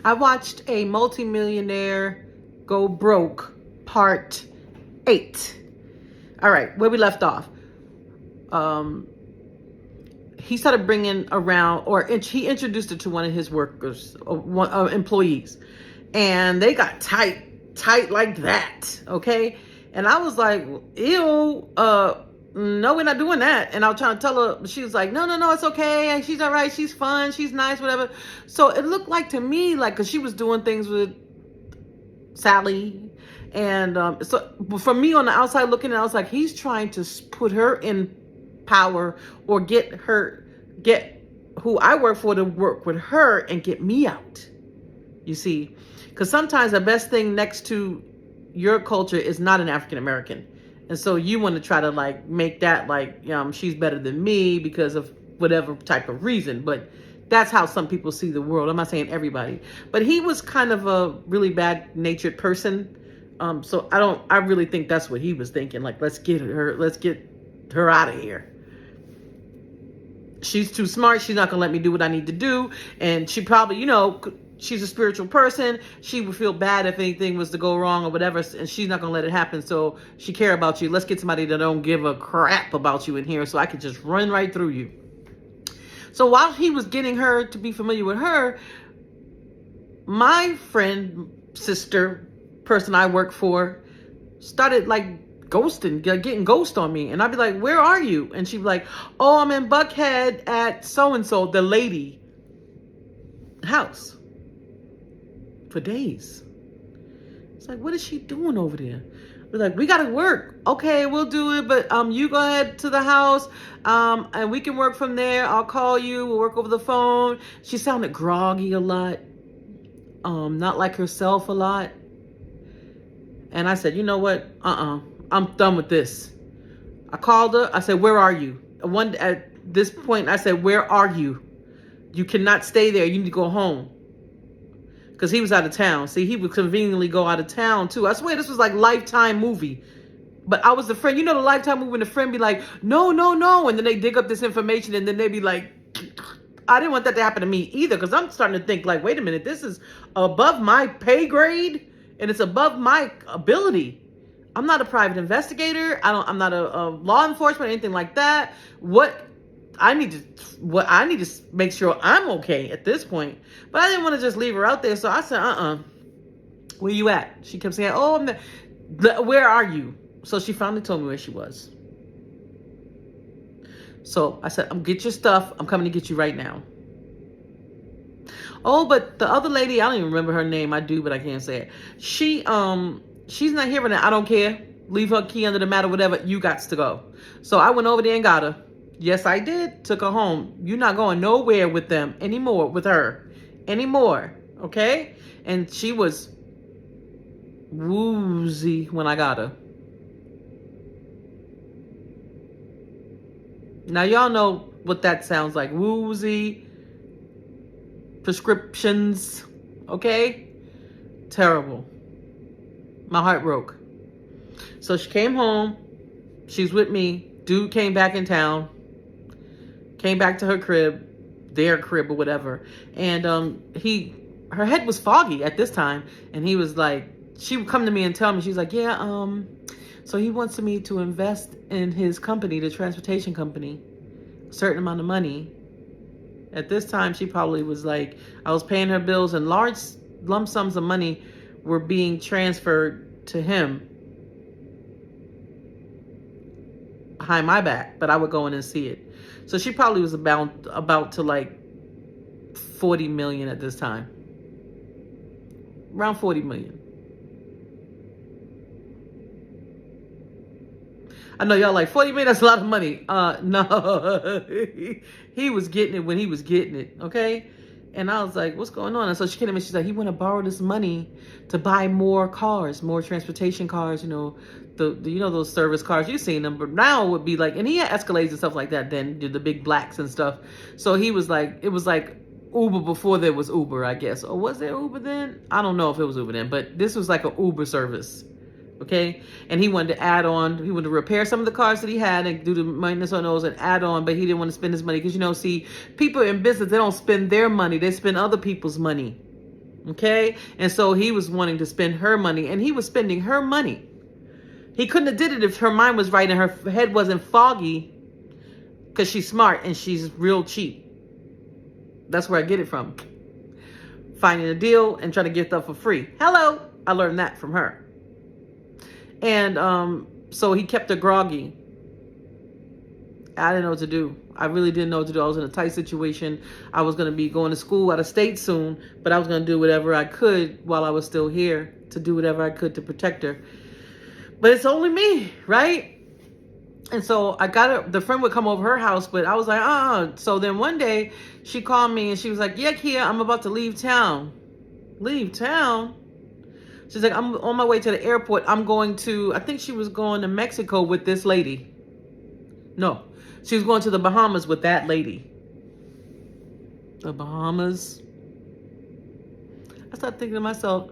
I watched a multimillionaire go broke part 8. All right, where we left off. Um, he started bringing around, or he introduced it to one of his workers, employees, and they got tight like that. Okay, and I was like, ew, no, we're not doing that. And I was trying to tell her, she was like, no, it's okay. She's all right. She's fun. She's nice, whatever. So it looked like to me, like, cause she was doing things with Sally. And so for me on the outside looking, I was like, he's trying to put her in power, or get who I work for to work with her and get me out. You see, because sometimes the best thing next to your culture is not an African American. And so you want to try to like make that like, she's better than me because of whatever type of reason. But that's how some people see the world. I'm not saying everybody, but he was kind of a really bad natured person. So I really think that's what he was thinking. Like, let's get her out of here. She's too smart. She's not going to let me do what I need to do. And she probably, she's a spiritual person. She would feel bad if anything was to go wrong or whatever. And she's not going to let it happen. So she care about you. Let's get somebody that don't give a crap about you in here so I can just run right through you. So while he was getting her to be familiar with her, my friend, sister, person I work for started like getting ghost on me. And I'd be like, where are you? And she'd be like, oh, I'm in Buckhead at so-and-so, the lady house, for days. It's like, what is she doing over there? We're like, we gotta work. Okay, we'll do it, but you go ahead to the house, and we can work from there. I'll call you, we'll work over the phone. She sounded groggy a lot, not like herself a lot. And I said, you know what? I'm done with this. I called her. I said, where are you? At this point, I said, where are you? You cannot stay there. You need to go home. Because he was out of town. See, he would conveniently go out of town, too. I swear this was like Lifetime movie. But I was the friend. You know the Lifetime movie when the friend be like, no. And then they dig up this information and then they be like, I didn't want that to happen to me either. Because I'm starting to think like, wait a minute. This is above my pay grade. And it's above my ability. I'm not a private investigator. I'm not a law enforcement or anything like that. What I need to make sure I'm okay at this point. But I didn't want to just leave her out there. So I said, where you at? She kept saying, oh, where are you? So she finally told me where she was. So I said, get your stuff. I'm coming to get you right now. Oh, but the other lady, I don't even remember her name. I do, but I can't say it. She's not here right now. I don't care. Leave her key under the mat or whatever. You got to go. So I went over there and got her. Yes, I did. Took her home. You're not going nowhere with them anymore, with her anymore. Okay? And she was woozy when I got her. Now, y'all know what that sounds like. Woozy. Prescriptions. Okay? Terrible. My heart broke. So she came home. She's with me. Dude came back in town. Came back to her crib. Their crib or whatever. And her head was foggy at this time. And he was like, she would come to me and tell me, she's like, yeah, so he wants me to invest in his company, the transportation company, a certain amount of money. At this time, she probably was like, I was paying her bills and large lump sums of money were being transferred to him behind my back, but I would go in and see it. So she probably was about to like 40 million at this time. Around 40 million. I know y'all like 40 million, that's a lot of money. No, he was getting it when he was getting it, okay? And I was like, what's going on? And so she came to me, she's like, he want to borrow this money to buy more cars, more transportation cars, those service cars, you've seen them, but now it would be like, and he had Escalades and stuff like that then, the big blacks and stuff. So he was like, it was like Uber before there was Uber, I guess. Or was there Uber then? I don't know if it was Uber then, but this was like an Uber service. Okay, and he wanted to add on, he wanted to repair some of the cars that he had and do the maintenance on those and add on, but he didn't want to spend his money because, see, people in business, they don't spend their money, they spend other people's money. Okay? And so he was wanting to spend her money, and he was spending her money. He couldn't have did it if her mind was right and her head wasn't foggy, because she's smart and she's real cheap. That's where I get it from. Finding a deal and trying to get stuff for free. Hello. I learned that from her. And so he kept her groggy. I didn't know what to do. I really didn't know what to do. I was in a tight situation. I was going to be going to school out of state soon, but I was going to do whatever I could while I was still here to do whatever I could to protect her. But it's only me, right? And so I got her, the friend would come over her house, but I was like, So then one day she called me and she was like, yeah, Kia, I'm about to leave town. Leave town? She's like, I'm on my way to the airport. I'm going to, I think she was going to Mexico with this lady. No, she was going to the Bahamas with that lady. The Bahamas. I started thinking to myself,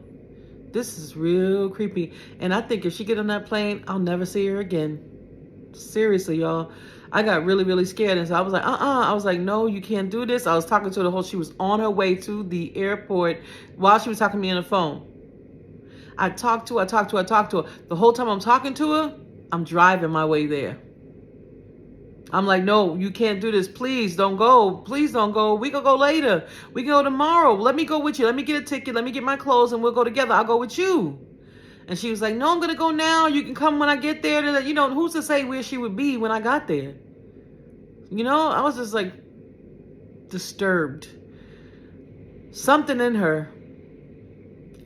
this is real creepy. And I think if she get on that plane, I'll never see her again. Seriously, y'all. I got really, really scared. And so I was like, I was like, no, you can't do this. I was talking to her the whole, she was on her way to the airport while she was talking to me on the phone. I talked to her. The whole time I'm talking to her, I'm driving my way there. I'm like, no, you can't do this. Please don't go. Please don't go. We can go later. We can go tomorrow. Let me go with you. Let me get a ticket. Let me get my clothes and we'll go together. I'll go with you. And she was like, no, I'm going to go now. You can come when I get there. You know, who's to say where she would be when I got there? You know, I was just like disturbed. Something in her.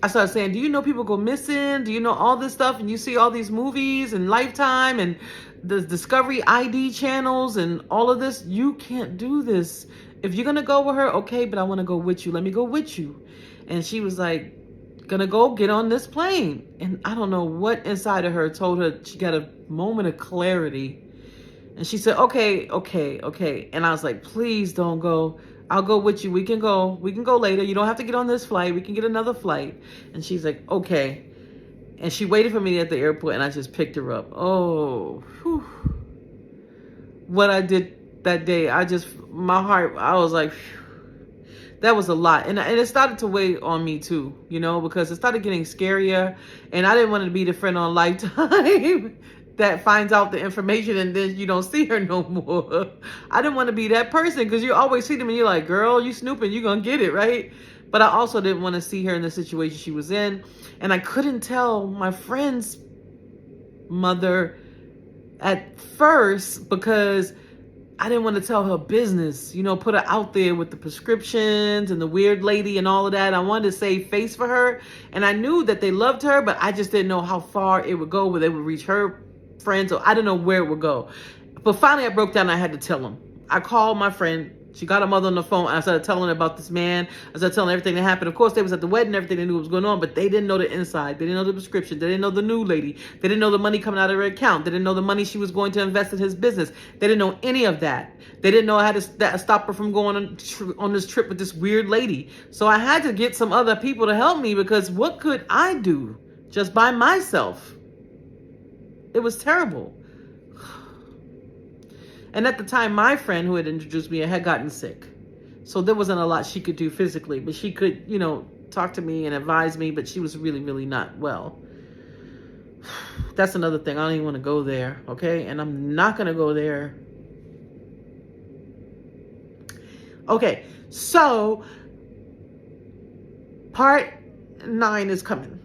I started saying, do you know people go missing? Do you know all this stuff? And you see all these movies and Lifetime and the Discovery ID channels and all of this. You can't do this. If you're going to go with her, okay, but I want to go with you. Let me go with you. And she was like, gonna go get on this plane. And I don't know what inside of her told her she got a moment of clarity. And she said, okay. And I was like, please don't go. I'll go with you. We can go later. You don't have to get on this flight. We can get another flight. And she's like, okay. And she waited for me at the airport and I just picked her up. Oh, whew. What I did that day, my heart, I was like, phew. That was a lot. And it started to weigh on me too, you know, because it started getting scarier. And I didn't want to be the friend on Lifetime that finds out the information and then you don't see her no more. I didn't want to be that person because you always see them and you're like, girl, you snooping, you're going to get it, right? But I also didn't want to see her in the situation she was in. And I couldn't tell my friend's mother at first because I didn't want to tell her business, you know, put her out there with the prescriptions and the weird lady and all of that. I wanted to save face for her. And I knew that they loved her, but I just didn't know how far it would go, where they would reach her friends. Or I didn't know where it would go. But finally I broke down and I had to tell them. I called my friend. She got her mother on the phone. I started telling her about this man. I started telling her everything that happened. Of course, they was at the wedding and everything. They knew what was going on, but they didn't know the inside. They didn't know the prescription. They didn't know the new lady. They didn't know the money coming out of her account. They didn't know the money she was going to invest in his business. They didn't know any of that. They didn't know how to stop her from going on this trip with this weird lady. So I had to get some other people to help me because what could I do just by myself? It was terrible. And at the time, my friend who had introduced me had gotten sick. So there wasn't a lot she could do physically, but she could, you know, talk to me and advise me, but she was really, really not well. That's another thing. I don't even want to go there, okay? And I'm not going to go there. Okay, so part 9 is coming.